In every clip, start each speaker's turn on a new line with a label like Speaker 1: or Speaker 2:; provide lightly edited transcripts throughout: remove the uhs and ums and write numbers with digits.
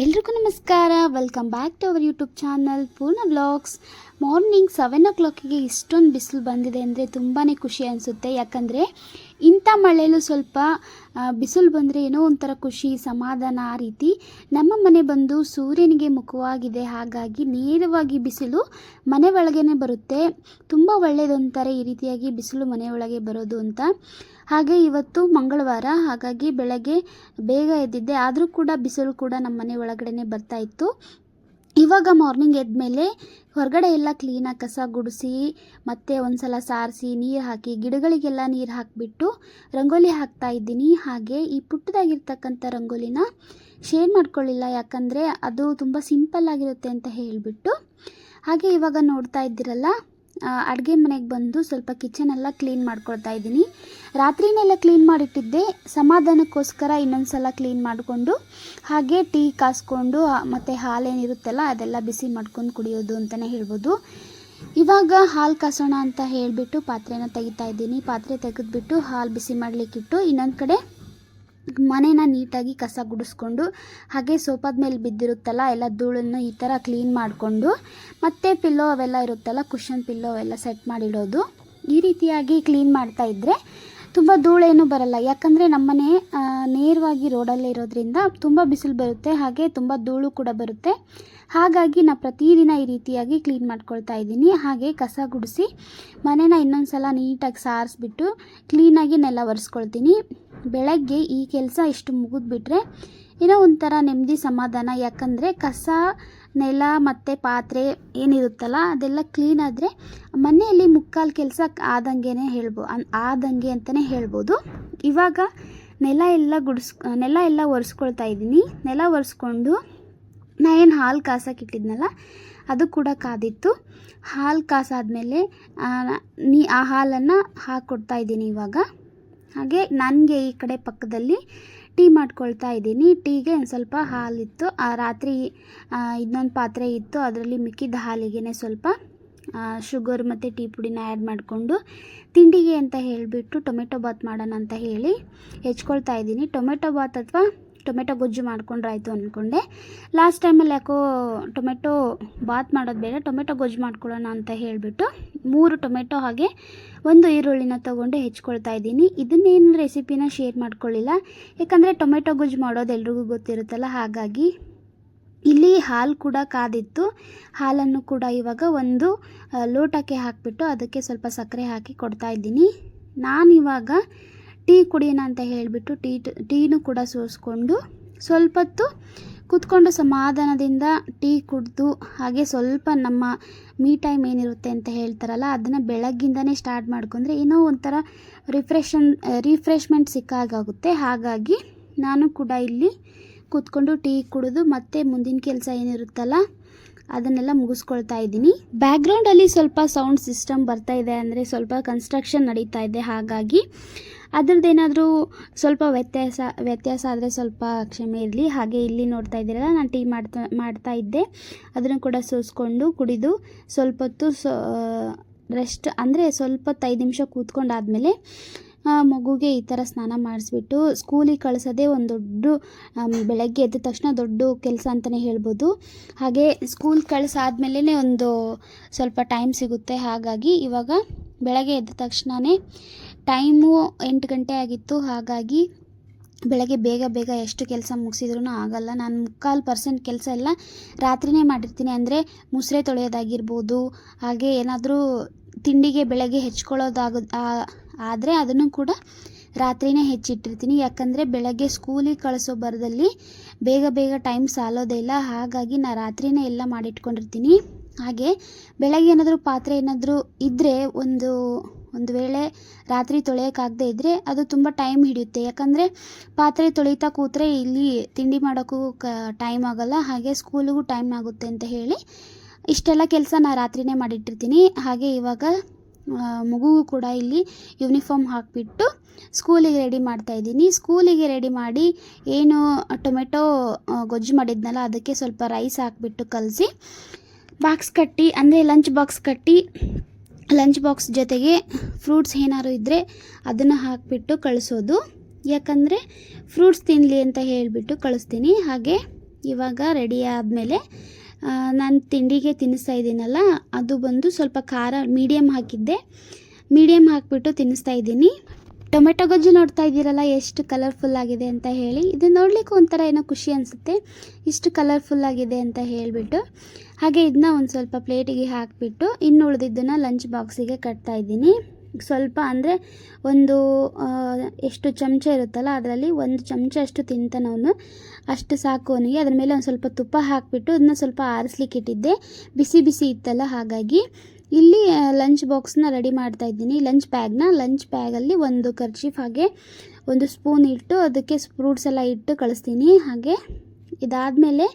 Speaker 1: ಎಲ್ರಿಗೂ ನಮಸ್ಕಾರ. Welcome back to our YouTube channel Poorna vlogs. Morning 7 o'clock ಇಷ್ಟೊಂದು ಬಿಸಿಲು ಬಂದಿದೆ ಅಂದರೆ ತುಂಬಾ ಖುಷಿ ಅನಿಸುತ್ತೆ. ಯಾಕಂದರೆ ಇಂಥ ಮಳೆಯಲ್ಲೂ ಸ್ವಲ್ಪ ಬಿಸಿಲು ಬಂದರೆ ಏನೋ ಒಂಥರ ಖುಷಿ, ಸಮಾಧಾನ. ಆ ರೀತಿ ನಮ್ಮ ಮನೆ ಬಂದು ಸೂರ್ಯನಿಗೆ ಮುಖವಾಗಿದೆ. ಹಾಗಾಗಿ ನೇರವಾಗಿ ಬಿಸಿಲು ಮನೆ ಒಳಗೇ ಬರುತ್ತೆ. ತುಂಬ ಒಳ್ಳೆಯದಂತಾರೆ ಈ ರೀತಿಯಾಗಿ ಬಿಸಿಲು ಮನೆ ಒಳಗೆ ಬರೋದು ಅಂತ. ಹಾಗೆ ಇವತ್ತು ಮಂಗಳವಾರ, ಹಾಗಾಗಿ ಬೆಳಗ್ಗೆ ಬೇಗ ಎದ್ದಿದ್ದೆ. ಆದರೂ ಕೂಡ ಬಿಸಿಲು ಕೂಡ ನಮ್ಮ ಮನೆ ಒಳಗಡೆ ಬರ್ತಾ ಇತ್ತು. ಇವಾಗ ಮಾರ್ನಿಂಗ್ ಎದ್ಮೇಲೆ ಹೊರಗಡೆ ಎಲ್ಲ ಕ್ಲೀನಾಗಿ ಕಸ ಗುಡಿಸಿ ಮತ್ತು ಒಂದು ಸಲ ಸಾರಿಸಿ ನೀರು ಹಾಕಿ ಗಿಡಗಳಿಗೆಲ್ಲ ನೀರು ಹಾಕಿಬಿಟ್ಟು ರಂಗೋಲಿ ಹಾಕ್ತಾ ಇದ್ದೀನಿ. ಹಾಗೆ ಈ ಪುಟ್ಟದಾಗಿರ್ತಕ್ಕಂಥ ರಂಗೋಲಿನ ಶೇರ್ ಮಾಡ್ಕೊಳ್ಳಿಲ್ಲ, ಯಾಕಂದರೆ ಅದು ತುಂಬ ಸಿಂಪಲ್ ಆಗಿರುತ್ತೆ ಅಂತ ಹೇಳಿಬಿಟ್ಟು. ಹಾಗೆ ಇವಾಗ ನೋಡ್ತಾ ಇದ್ದೀರಲ್ಲ, ಅಡುಗೆ ಮನೆಗೆ ಬಂದು ಸ್ವಲ್ಪ ಕಿಚನೆಲ್ಲ ಕ್ಲೀನ್ ಮಾಡ್ಕೊಳ್ತಾ ಇದ್ದೀನಿ. ರಾತ್ರಿನೆಲ್ಲ ಕ್ಲೀನ್ ಮಾಡಿಟ್ಟಿದ್ದೆ, ಸಮಾಧಾನಕ್ಕೋಸ್ಕರ ಇನ್ನೊಂದು ಸಲ ಕ್ಲೀನ್ ಮಾಡಿಕೊಂಡು ಹಾಗೆ ಟೀ ಕಾಸ್ಕೊಂಡು ಮತ್ತು ಹಾಲೇನಿರುತ್ತಲ್ಲ ಅದೆಲ್ಲ ಬಿಸಿ ಮಾಡ್ಕೊಂಡು ಕುಡಿಯೋದು ಅಂತಲೇ ಹೇಳ್ಬೋದು. ಇವಾಗ ಹಾಲು ಕಾಸೋಣ ಅಂತ ಹೇಳಿಬಿಟ್ಟು ಪಾತ್ರೆನ ತೆಗಿತಾ ಇದ್ದೀನಿ. ಪಾತ್ರೆ ತೆಗೆದ್ಬಿಟ್ಟು ಹಾಲು ಬಿಸಿ ಮಾಡಲಿಕ್ಕಿಟ್ಟು ಇನ್ನೊಂದು ಕಡೆ ಮನೇನ ನೀಟಾಗಿ ಕಸ ಗುಡಿಸ್ಕೊಂಡು ಹಾಗೆ ಸೋಫಾದ ಮೇಲೆ ಬಿದ್ದಿರುತ್ತಲ್ಲ ಎಲ್ಲ ಧೂಳನ್ನು ಈ ಥರ ಕ್ಲೀನ್ ಮಾಡಿಕೊಂಡು ಮತ್ತು ಪಿಲ್ಲೋ ಅವೆಲ್ಲ ಇರುತ್ತಲ್ಲ, ಕುಷನ್ ಪಿಲ್ಲೋ ಅವೆಲ್ಲ ಸೆಟ್ ಮಾಡಿಡೋದು. ಈ ರೀತಿಯಾಗಿ ಕ್ಲೀನ್ ಮಾಡ್ತಾಯಿದ್ರೆ ತುಂಬ ಧೂಳೇನು ಬರಲ್ಲ. ಯಾಕಂದರೆ ನಮ್ಮನೆ ನೇರವಾಗಿ ರೋಡಲ್ಲೇ ಇರೋದ್ರಿಂದ ತುಂಬ ಬಿಸಿಲು ಬರುತ್ತೆ, ಹಾಗೆ ತುಂಬ ಧೂಳು ಕೂಡ ಬರುತ್ತೆ. ಹಾಗಾಗಿ ನಾನು ಪ್ರತಿದಿನ ಈ ರೀತಿಯಾಗಿ ಕ್ಲೀನ್ ಮಾಡ್ಕೊಳ್ತಾ ಇದ್ದೀನಿ. ಹಾಗೆ ಕಸ ಗುಡಿಸಿ ಮನೇನ ಇನ್ನೊಂದು ಸಲ ನೀಟಾಗಿ ಸಾರಿಸ್ಬಿಟ್ಟು ಕ್ಲೀನಾಗಿ ನೆಲ ಒರೆಸ್ಕೊಳ್ತೀನಿ. ಬೆಳಗ್ಗೆ ಈ ಕೆಲಸ ಇಷ್ಟು ಮುಗಿದ್ಬಿಟ್ರೆ ಏನೋ ಒಂಥರ ನೆಮ್ಮದಿ, ಸಮಾಧಾನ. ಯಾಕಂದರೆ ಕಸ, ನೆಲ ಮತ್ತು ಪಾತ್ರೆ ಏನಿರುತ್ತಲ್ಲ ಅದೆಲ್ಲ ಕ್ಲೀನ್ ಆದರೆ ಮನೆಯಲ್ಲಿ ಮುಕ್ಕಾಲು ಕೆಲಸ ಆದಂಗೆ ಅಂತಲೇ ಹೇಳ್ಬೋದು. ಇವಾಗ ನೆಲ ಎಲ್ಲ ಒರೆಸ್ಕೊಳ್ತಾ ಇದ್ದೀನಿ. ನೆಲ ಒರೆಸ್ಕೊಂಡು ನಾ ಏನು ಹಾಲು ಕಾಸಕ್ಕಿಟ್ಟಿದ್ನಲ್ಲ ಅದು ಕೂಡ ಕಾದಿತ್ತು. ಹಾಲು ಕಾಸಾದ್ಮೇಲೆ ಆ ಹಾಲನ್ನು ಹಾಕ್ಕೊಡ್ತಾ ಇದ್ದೀನಿ ಇವಾಗ. ಹಾಗೆ ನನಗೆ ಈ ಕಡೆ ಪಕ್ಕದಲ್ಲಿ ಟೀ ಮಾಡ್ಕೊಳ್ತಾ ಇದ್ದೀನಿ. ಟೀಗೆ ಒಂದು ಸ್ವಲ್ಪ ಹಾಲಿತ್ತು, ರಾತ್ರಿ ಇನ್ನೊಂದು ಪಾತ್ರೆ ಇತ್ತು, ಅದರಲ್ಲಿ ಮಿಕ್ಕಿದ ಹಾಲಿಗೆ ಸ್ವಲ್ಪ ಶುಗರ್ ಮತ್ತು ಟೀ ಪುಡಿನ ಆ್ಯಡ್ ಮಾಡಿಕೊಂಡು ತಿಂಡಿಗೆ ಅಂತ ಹೇಳಿಬಿಟ್ಟು ಟೊಮೆಟೊ ಬಾತ್ ಮಾಡೋಣ ಅಂತ ಹೇಳಿ ಹೆಚ್ಕೊಳ್ತಾ ಇದ್ದೀನಿ. ಟೊಮೆಟೊ ಬಾತ್ ಅಥವಾ ಟೊಮೆಟೊ ಗೊಜ್ಜು ಮಾಡ್ಕೊಂಡ್ರಾಯ್ತು ಅಂದ್ಕೊಂಡೆ. ಲಾಸ್ಟ್ ಟೈಮಲ್ಲಿ ಯಾಕೋ ಟೊಮೆಟೊ ಬಾತ್ ಮಾಡೋದು ಬೇಡ, ಟೊಮೆಟೊ ಗೊಜ್ಜು ಮಾಡ್ಕೊಳ್ಳೋಣ ಅಂತ ಹೇಳಿಬಿಟ್ಟು 3 ಟೊಮೆಟೊ ಹಾಗೆ 1 ಈರುಳ್ಳಿನ ತೊಗೊಂಡು ಹೆಚ್ಕೊಳ್ತಾ ಇದ್ದೀನಿ. ಇದನ್ನೇನು ರೆಸಿಪಿನ ಶೇರ್ ಮಾಡ್ಕೊಳ್ಳಿಲ್ಲ, ಯಾಕಂದರೆ ಟೊಮೆಟೊ ಗೊಜ್ಜು ಮಾಡೋದು ಎಲ್ರಿಗೂ ಗೊತ್ತಿರುತ್ತಲ್ಲ. ಹಾಗಾಗಿ ಇಲ್ಲಿ ಹಾಲು ಕೂಡ ಕಾದಿತ್ತು. ಹಾಲನ್ನು ಕೂಡ ಇವಾಗ ಒಂದು ಲೋಟಕ್ಕೆ ಹಾಕಿಬಿಟ್ಟು ಅದಕ್ಕೆ ಸ್ವಲ್ಪ ಸಕ್ಕರೆ ಹಾಕಿ ಕೊಡ್ತಾ ಇದ್ದೀನಿ. ನಾನಿವಾಗ ಟೀ ಕುಡಿಯೋಣ ಅಂತ ಹೇಳಿಬಿಟ್ಟು ಟೀನೂ ಕೂಡ ಸೋಸ್ಕೊಂಡು ಸ್ವಲ್ಪ ಹೊತ್ತು ಕೂತ್ಕೊಂಡು ಸಮಾಧಾನದಿಂದ ಟೀ ಕುಡಿದು ಹಾಗೆ ಸ್ವಲ್ಪ ನಮ್ಮ ಟೈಮ್ ಏನಿರುತ್ತೆ ಅಂತ ಹೇಳ್ತಾರಲ್ಲ ಅದನ್ನು ಬೆಳಗ್ಗಿಂದನೇ ಸ್ಟಾರ್ಟ್ ಮಾಡ್ಕೊಂಡ್ರೆ ಏನೋ ಒಂಥರ ರಿಫ್ರೆಶ್ಮೆಂಟ್ ಸಿಕ್ಕಾಗುತ್ತೆ. ಹಾಗಾಗಿ ನಾನು ಕೂಡ ಇಲ್ಲಿ ಕೂತ್ಕೊಂಡು ಟೀ ಕುಡಿದು ಮತ್ತೆ ಮುಂದಿನ ಕೆಲಸ ಏನಿರುತ್ತಲ್ಲ ಅದನ್ನೆಲ್ಲ ಮುಗಿಸ್ಕೊಳ್ತಾ ಇದ್ದೀನಿ. ಬ್ಯಾಕ್ಗ್ರೌಂಡಲ್ಲಿ ಸ್ವಲ್ಪ ಸೌಂಡ್ ಸಿಸ್ಟಮ್ ಬರ್ತಾ ಇದೆ, ಅಂದರೆ ಸ್ವಲ್ಪ ಕನ್ಸ್ಟ್ರಕ್ಷನ್ ನಡೀತಾ ಇದೆ. ಹಾಗಾಗಿ ಅದರದ್ದೇನಾದರೂ ಸ್ವಲ್ಪ ವ್ಯತ್ಯಾಸ ಆದರೆ ಸ್ವಲ್ಪ ಕ್ಷಮೆ ಇರಲಿ. ಹಾಗೆ ಇಲ್ಲಿ ನೋಡ್ತಾ ಇದ್ದೀರಲ್ಲ, ನಾನು ಟೀ ಮಾಡ್ತಾ ಇದ್ದೆ, ಅದನ್ನು ಕೂಡ ಸೋಸ್ಕೊಂಡು ಕುಡಿದು ಸ್ವಲ್ಪ ಹೊತ್ತು ರೆಸ್ಟ್, ಅಂದರೆ ಸ್ವಲ್ಪ ಹೊತ್ತು 5 ನಿಮಿಷ ಕೂತ್ಕೊಂಡಾದಮೇಲೆ ಮಗುಗೆ ಈ ಥರ ಸ್ನಾನ ಮಾಡಿಸ್ಬಿಟ್ಟು ಸ್ಕೂಲಿಗೆ ಕಳಿಸೋದೇ ಒಂದು ಬೆಳಗ್ಗೆ ಎದ್ದ ತಕ್ಷಣ ದೊಡ್ಡ ಕೆಲಸ ಅಂತಲೇ ಹೇಳ್ಬೋದು. ಹಾಗೆ ಸ್ಕೂಲ್ ಕಳಿಸಾದ್ಮೇಲೆ ಒಂದು ಸ್ವಲ್ಪ ಟೈಮ್ ಸಿಗುತ್ತೆ. ಹಾಗಾಗಿ ಇವಾಗ ಬೆಳಗ್ಗೆ ಎದ್ದ ತಕ್ಷಣವೇ ಟೈಮು 8 ಗಂಟೆ ಆಗಿತ್ತು. ಹಾಗಾಗಿ ಬೆಳಗ್ಗೆ ಬೇಗ ಎಷ್ಟು ಕೆಲಸ ಮುಗಿಸಿದ್ರೂ ಆಗಲ್ಲ. ನಾನು 3/4% ಕೆಲಸ ಎಲ್ಲ ರಾತ್ರಿನೇ ಮಾಡಿರ್ತೀನಿ. ಅಂದರೆ ಮುಸ್ರೆ ತೊಳೆಯೋದಾಗಿರ್ಬೋದು, ಹಾಗೆ ಏನಾದರೂ ತಿಂಡಿಗೆ ಬೆಳಗ್ಗೆ ಆದರೆ ಅದನ್ನು ಕೂಡ ರಾತ್ರಿನೇ ಹೆಚ್ಚಿಟ್ಟಿರ್ತೀನಿ. ಯಾಕಂದರೆ ಬೆಳಗ್ಗೆ ಸ್ಕೂಲಿಗೆ ಕಳಿಸೋ ಬರದಲ್ಲಿ ಬೇಗ ಟೈಮ್ ಸಾಲೋದೇ ಇಲ್ಲ. ಹಾಗಾಗಿ ನಾನು ರಾತ್ರಿನೇ ಎಲ್ಲ ಮಾಡಿಟ್ಕೊಂಡಿರ್ತೀನಿ. ಹಾಗೆ ಬೆಳಗ್ಗೆ ಏನಾದರೂ ಪಾತ್ರೆ ಏನಾದರೂ ಇದ್ದರೆ ಒಂದು ವೇಳೆ ರಾತ್ರಿ ತೊಳೆಯೋಕ್ಕಾಗದೇ ಇದ್ದರೆ ಅದು ತುಂಬ ಟೈಮ್ ಹಿಡಿಯುತ್ತೆ. ಯಾಕಂದರೆ ಪಾತ್ರೆ ತೊಳಿತಾ ಕೂತ್ರೆ ಇಲ್ಲಿ ತಿಂಡಿ ಮಾಡೋಕ್ಕೂ ಟೈಮ್ ಆಗೋಲ್ಲ, ಹಾಗೆ ಸ್ಕೂಲಿಗೂ ಟೈಮ್ ಆಗುತ್ತೆ ಅಂತ ಹೇಳಿ ಇಷ್ಟೆಲ್ಲ ಕೆಲಸ ನಾನು ರಾತ್ರಿನೇ ಮಾಡಿಟ್ಟಿರ್ತೀನಿ. ಹಾಗೆ ಇವಾಗ ಮಗುವು ಕೂಡ ಇಲ್ಲಿ ಯೂನಿಫಾರ್ಮ್ ಹಾಕಿಬಿಟ್ಟು ಸ್ಕೂಲಿಗೆ ರೆಡಿ ಮಾಡ್ತಾಯಿದ್ದೀನಿ. ಸ್ಕೂಲಿಗೆ ರೆಡಿ ಮಾಡಿ ಏನು ಟೊಮೆಟೊ ಗೊಜ್ಜು ಮಾಡಿದ್ನಲ್ಲ ಅದಕ್ಕೆ ಸ್ವಲ್ಪ ರೈಸ್ ಹಾಕಿಬಿಟ್ಟು ಕಲಸಿ ಬಾಕ್ಸ್ ಕಟ್ಟಿ, ಅಂದರೆ ಲಂಚ್ ಬಾಕ್ಸ್ ಜೊತೆಗೆ ಫ್ರೂಟ್ಸ್ ಏನಾದ್ರು ಇದ್ದರೆ ಅದನ್ನು ಹಾಕಿಬಿಟ್ಟು ಕಳಿಸೋದು. ಯಾಕಂದರೆ ಫ್ರೂಟ್ಸ್ ತಿನ್ನಲಿ ಅಂತ ಹೇಳಿಬಿಟ್ಟು ಕಳಿಸ್ತೀನಿ. ಹಾಗೆ ಇವಾಗ ರೆಡಿ ಆದಮೇಲೆ ನಾನು ತಿಂಡಿಗೆ ತಿನ್ನಿಸ್ತಾ ಇದ್ದೀನಲ್ಲ, ಅದು ಬಂದು ಸ್ವಲ್ಪ ಖಾರ ಮೀಡಿಯಮ್ ಹಾಕಿದ್ದೆ. ಮೀಡಿಯಮ್ ಹಾಕಿಬಿಟ್ಟು ತಿನ್ನಿಸ್ತಾ ಇದ್ದೀನಿ. ಟೊಮೆಟೊ ಗೊಜ್ಜು ನೋಡ್ತಾ ಇದ್ದೀರಲ್ಲ ಎಷ್ಟು ಕಲರ್ಫುಲ್ ಆಗಿದೆ ಅಂತ ಹೇಳಿ. ಇದು ನೋಡಲಿಕ್ಕೆ ಒಂಥರ ಏನೋ ಖುಷಿ ಅನಿಸುತ್ತೆ, ಇಷ್ಟು ಕಲರ್ಫುಲ್ ಆಗಿದೆ ಅಂತ ಹೇಳಿಬಿಟ್ಟು. ಹಾಗೆ ಇದನ್ನ ಒಂದು ಸ್ವಲ್ಪ ಪ್ಲೇಟಿಗೆ ಹಾಕಿಬಿಟ್ಟು ಇನ್ನು ಉಳಿದಿದ್ದನ್ನು ಲಂಚ್ ಬಾಕ್ಸಿಗೆ ಕಟ್ತಾ ಇದ್ದೀನಿ. ಸ್ವಲ್ಪ ಅಂದರೆ ಒಂದು ಎಷ್ಟು ಚಮಚ ಇರುತ್ತಲ್ಲ ಅದರಲ್ಲಿ ಒಂದು ಚಮಚ ಅಷ್ಟು ತಿಂತಾನೆ ಅವನು, ಅಷ್ಟು ಸಾಕು ಅವನಿಗೆ. ಅದ್ರ ಮೇಲೆ ಒಂದು ಸ್ವಲ್ಪ ತುಪ್ಪ ಹಾಕಿಬಿಟ್ಟು ಅದನ್ನ ಸ್ವಲ್ಪ ಆರಿಸ್ಲಿಕ್ಕೆ ಇಟ್ಟಿದ್ದೆ, ಬಿಸಿ ಬಿಸಿ ಇತ್ತಲ್ಲ. ಹಾಗಾಗಿ ಇಲ್ಲಿ ಲಂಚ್ ಬಾಕ್ಸ್ನ ರೆಡಿ ಮಾಡ್ತಾ ಇದ್ದೀನಿ. ಲಂಚ್ ಬ್ಯಾಗಲ್ಲಿ ಒಂದು ಕರ್ಚೀಫ್ ಹಾಗೆ ಒಂದು ಸ್ಪೂನ್ ಇಟ್ಟು ಅದಕ್ಕೆ ಫ್ರೂಟ್ಸ್ ಎಲ್ಲ ಇಟ್ಟು ಕಳಿಸ್ತೀನಿ. ಹಾಗೆ ಇದಾದಮೇಲೆ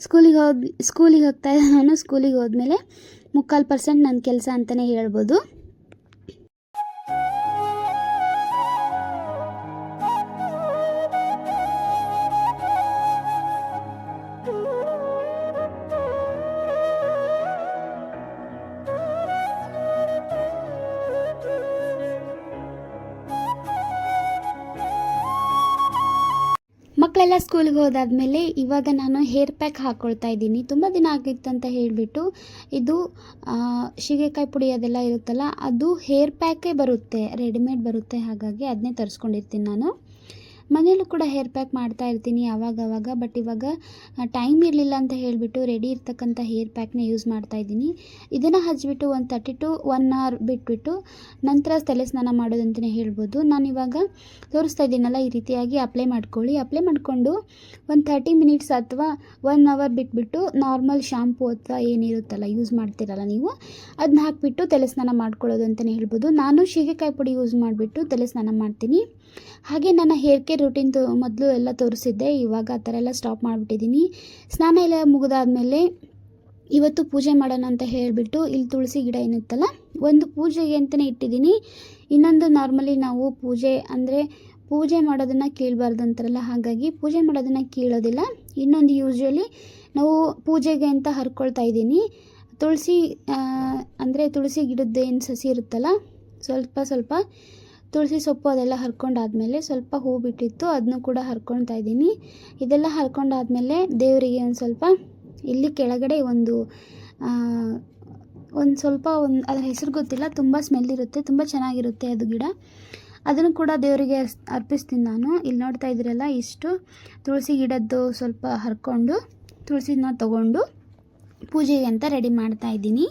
Speaker 1: ಸ್ಕೂಲಿಗೆ ಹೋಗ್ತಾ ಇದ್ದೆ ನಾನು. ಸ್ಕೂಲಿಗೆ ಹೋದ್ಮೇಲೆ 3/4% ನನ್ನ ಕೆಲಸ ಅಂತಲೇ ಹೇಳ್ಬೋದು. ಮಕ್ಕಳೆಲ್ಲ ಸ್ಕೂಲ್ಗೆ ಹೋದಾದ್ಮೇಲೆ ಇವಾಗ ನಾನು ಹೇರ್ ಪ್ಯಾಕ್ ಹಾಕ್ಕೊಳ್ತಾ ಇದ್ದೀನಿ. ತುಂಬ ದಿನ ಆಗಿತ್ತು ಅಂತ ಹೇಳಿಬಿಟ್ಟು ಇದು ಸೀಗೆಕಾಯಿ ಪುಡಿ ಅದೆಲ್ಲ ಇರುತ್ತಲ್ಲ, ಅದು ಹೇರ್ ಪ್ಯಾಕೇ ಬರುತ್ತೆ, ರೆಡಿಮೇಡ್ ಬರುತ್ತೆ. ಹಾಗಾಗಿ ಅದನ್ನೇ ತರಿಸ್ಕೊಂಡಿರ್ತೀನಿ ನಾನು. ಮನೆಯಲ್ಲೂ ಕೂಡ ಹೇರ್ ಪ್ಯಾಕ್ ಮಾಡ್ತಾ ಇರ್ತೀನಿ ಆವಾಗವಾಗ. ಬಟ್ ಇವಾಗ ಟೈಮ್ ಇರಲಿಲ್ಲ ಅಂತ ಹೇಳಿಬಿಟ್ಟು ರೆಡಿ ಇರ್ತಕ್ಕಂಥ ಹೇರ್ ಪ್ಯಾಕ್ನ ಯೂಸ್ ಮಾಡ್ತಾ ಇದ್ದೀನಿ. ಇದನ್ನು ಹಚ್ಚಿಬಿಟ್ಟು ಒಂದು 30 to 1 hour ಬಿಟ್ಬಿಟ್ಟು ನಂತರ ತಲೆ ಸ್ನಾನ ಮಾಡೋದಂತಲೇ ಹೇಳ್ಬೋದು. ನಾನಿವಾಗ ತೋರಿಸ್ತಾ ಇದ್ದೀನಲ್ಲ, ಈ ರೀತಿಯಾಗಿ ಅಪ್ಲೈ ಮಾಡ್ಕೊಳ್ಳಿ. ಅಪ್ಲೈ ಮಾಡಿಕೊಂಡು ಒಂದು 30 minutes ಅಥವಾ 1 hour ಬಿಟ್ಬಿಟ್ಟು ನಾರ್ಮಲ್ ಶಾಂಪೂ ಅಥವಾ ಏನಿರುತ್ತಲ್ಲ ಯೂಸ್ ಮಾಡ್ತೀರಲ್ಲ ನೀವು, ಅದನ್ನ ಹಾಕಿಬಿಟ್ಟು ತಲೆ ಸ್ನಾನ ಮಾಡ್ಕೊಳ್ಳೋದು ಅಂತಲೇ ಹೇಳ್ಬೋದು. ನಾನು ಸೀಗೆಕಾಯಿ ಪುಡಿ ಯೂಸ್ ಮಾಡಿಬಿಟ್ಟು ತಲೆ ಸ್ನಾನ ಮಾಡ್ತೀನಿ. ಹಾಗೆ ನನ್ನ ಹೇರ್ ಕೇರ್ ರೂಟೀನ್ ಮೊದಲು ಎಲ್ಲ ತೋರಿಸಿದ್ದೆ, ಇವಾಗ ಆ ಥರ ಎಲ್ಲ ಸ್ಟಾಪ್ ಮಾಡಿಬಿಟ್ಟಿದ್ದೀನಿ. ಸ್ನಾನ ಎಲ್ಲ ಮುಗಿದಾದ್ಮೇಲೆ ಇವತ್ತು ಪೂಜೆ ಮಾಡೋಣ ಅಂತ ಹೇಳಿಬಿಟ್ಟು ಇಲ್ಲಿ ತುಳಸಿ ಗಿಡ ಏನಿತ್ತಲ್ಲ, ಒಂದು ಪೂಜೆಗೆ ಅಂತಲೇ ಇಟ್ಟಿದ್ದೀನಿ. ಇನ್ನೊಂದು ನಾರ್ಮಲಿ ನಾವು ಪೂಜೆ ಮಾಡೋದನ್ನು ಕೀಳಬಾರ್ದು ಅಂತಾರಲ್ಲ, ಹಾಗಾಗಿ ಪೂಜೆ ಮಾಡೋದನ್ನು ಕೀಳೋದಿಲ್ಲ. ಇನ್ನೊಂದು ಯೂಶ್ವಲಿ ನಾವು ಪೂಜೆಗೆ ಅಂತ ಹರ್ಕೊಳ್ತಾ ಇದ್ದೀನಿ. ತುಳಸಿ ಗಿಡದ್ದು ಏನು ಸಸಿ ಇರುತ್ತಲ್ಲ, ಸ್ವಲ್ಪ ತುಳಸಿ ಸೊಪ್ಪು ಅದೆಲ್ಲ ಹರ್ಕೊಂಡಾದ್ಮೇಲೆ ಸ್ವಲ್ಪ ಹೂ ಬಿಟ್ಟಿತ್ತು, ಅದನ್ನು ಕೂಡ ಹರ್ಕೊಳ್ತಾ ಇದ್ದೀನಿ. ಇದೆಲ್ಲ ಹರ್ಕೊಂಡಾದ್ಮೇಲೆ ದೇವರಿಗೆ ಒಂದು ಸ್ವಲ್ಪ ಇಲ್ಲಿ ಕೆಳಗಡೆ ಅದರ ಹೆಸರು ಗೊತ್ತಿಲ್ಲ, ತುಂಬ ಸ್ಮೆಲ್ ಇರುತ್ತೆ, ತುಂಬ ಚೆನ್ನಾಗಿರುತ್ತೆ ಅದು ಗಿಡ. ಅದನ್ನು ಕೂಡ ದೇವರಿಗೆ ಅರ್ಪಿಸ್ತೀನಿ ನಾನು. ಇಲ್ಲಿ ನೋಡ್ತಾ ಇದ್ದೀರಲ್ಲ, ಇಷ್ಟು ತುಳಸಿ ಗಿಡದ್ದು ಸ್ವಲ್ಪ ಹರ್ಕೊಂಡು ತುಳಸಿನ ತಗೊಂಡು ಪೂಜೆಗೆ ಅಂತ ರೆಡಿ ಮಾಡ್ತಾ ಇದ್ದೀನಿ.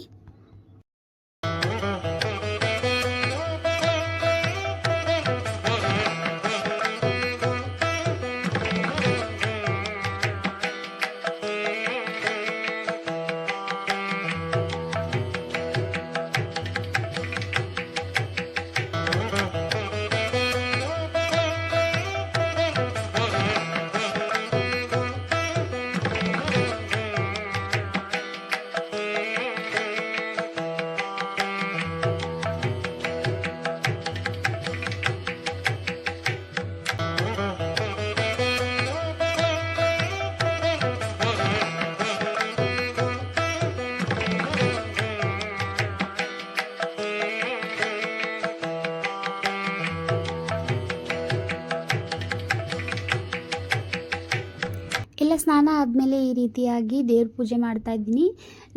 Speaker 1: ಎಲ್ಲ ಸ್ನಾನ ಆದಮೇಲೆ ಈ ರೀತಿಯಾಗಿ ದೇವ್ರ ಪೂಜೆ ಮಾಡ್ತಾ ಇದ್ದೀನಿ.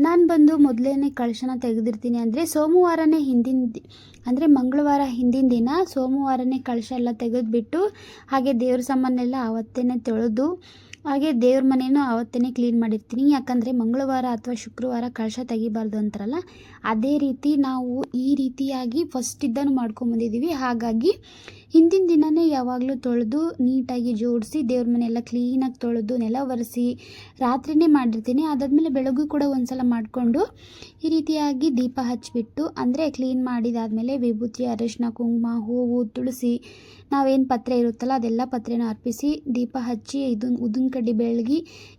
Speaker 1: ನಾನು ಬಂದು ಮೊದಲೇ ಕಳಶನ ತೆಗೆದಿರ್ತೀನಿ. ಮಂಗಳವಾರ ಹಿಂದಿನ ದಿನ ಸೋಮವಾರನೇ ಕಳಶ ಎಲ್ಲ ತೆಗೆದುಬಿಟ್ಟು ಹಾಗೆ ದೇವ್ರ ಸಾಮಾನೆಲ್ಲ ಆವತ್ತೇ ತೊಳೆದು ಹಾಗೆ ದೇವ್ರ ಮನೆಯೂ ಆವತ್ತೇ ಕ್ಲೀನ್ ಮಾಡಿರ್ತೀನಿ. ಯಾಕಂದರೆ ಮಂಗಳವಾರ ಅಥವಾ ಶುಕ್ರವಾರ ಕಳಶ ತೆಗಿಬಾರ್ದು ಅಂತಾರಲ್ಲ, ಅದೇ ರೀತಿ ನಾವು ಈ ರೀತಿಯಾಗಿ ಫಸ್ಟಿದ್ದನ್ನು ಮಾಡ್ಕೊಂಬಂದಿದ್ದೀವಿ. ಹಾಗಾಗಿ ಹಿಂದಿನ ದಿನವೇ ಯಾವಾಗಲೂ ತೊಳೆದು ನೀಟಾಗಿ ಜೋಡಿಸಿ ದೇವ್ರ ಮನೆಯೆಲ್ಲ ಕ್ಲೀನಾಗಿ ತೊಳೆದು ನೆಲ ಒರೆಸಿ ರಾತ್ರಿಯೇ ಮಾಡಿರ್ತೀನಿ. ಅದಾದಮೇಲೆ ಬೆಳಗ್ಗೆ ಕೂಡ ಒಂದು ಸಲ ಮಾಡಿಕೊಂಡು ಈ ರೀತಿಯಾಗಿ ದೀಪ ಹಚ್ಚಿಬಿಟ್ಟು, ಕ್ಲೀನ್ ಮಾಡಿದಾದಮೇಲೆ ವಿಭೂತಿ, ಅರಿಶಿನ, ಕುಂಕುಮ, ಹೂವು, ತುಳಸಿ, ನಾವೇನು ಪತ್ರೆ ಇರುತ್ತಲ್ಲ ಅದೆಲ್ಲ ಪತ್ರೆನ ಅರ್ಪಿಸಿ ದೀಪ ಹಚ್ಚಿ ಉದ್ದಿನ ಕಡ್ಡಿ ಬೆಳಗಿ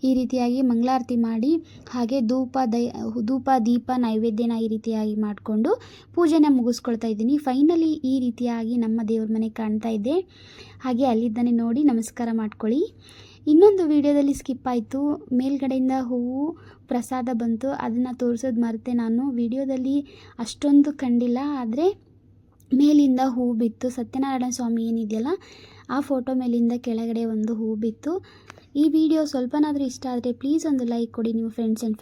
Speaker 1: ಈ ರೀತಿಯಾಗಿ ಮಂಗಳಾರತಿ ಮಾಡಿ ಹಾಗೆ ಧೂಪ ದೀಪ ನೈವೇದ್ಯನ ಈ ರೀತಿಯಾಗಿ ಮಾಡಿಕೊಂಡು ಪೂಜೆನ ಮುಗಿಸ್ಕೊಳ್ತಾ ಇದ್ದೀನಿ. ಫೈನಲಿ ಈ ರೀತಿಯಾಗಿ ನಮ್ಮ ದೇವ್ರ ಮನೆ ಕಾಣ್ತಾ ಇದೆ. ಹಾಗೆ ಅಲ್ಲಿದ್ದಾನೆ ನೋಡಿ, ನಮಸ್ಕಾರ ಮಾಡ್ಕೊಳ್ಳಿ. ಇನ್ನೊಂದು ವಿಡಿಯೋದಲ್ಲಿ ಸ್ಕಿಪ್ ಆಯಿತು, ಮೇಲ್ಗಡೆಯಿಂದ ಹೂವು ಪ್ರಸಾದ ಬಂತು, ಅದನ್ನು ತೋರಿಸೋದು ಮರೆತೆ ನಾನು. ವಿಡಿಯೋದಲ್ಲಿ ಅಷ್ಟೊಂದು ಕಂಡಿಲ್ಲ, ಆದರೆ ಮೇಲಿಂದ ಹೂವು ಬಿತ್ತು. ಸತ್ಯನಾರಾಯಣ ಸ್ವಾಮಿ ಏನಿದೆಯಲ್ಲ ಆ ಫೋಟೋ ಮೇಲಿಂದ ಕೆಳಗಡೆ ಒಂದು ಹೂವು ಬಿತ್ತು. ಈ ವಿಡಿಯೋ ಸ್ವಲ್ಪನಾದರೂ ಇಷ್ಟ ಆದರೆ ಪ್ಲೀಸ್ ಒಂದು ಲೈಕ್ ಕೊಡಿ ನಿಮ್ಮ ಫ್ರೆಂಡ್ಸ್ ಆ್ಯಂಡ್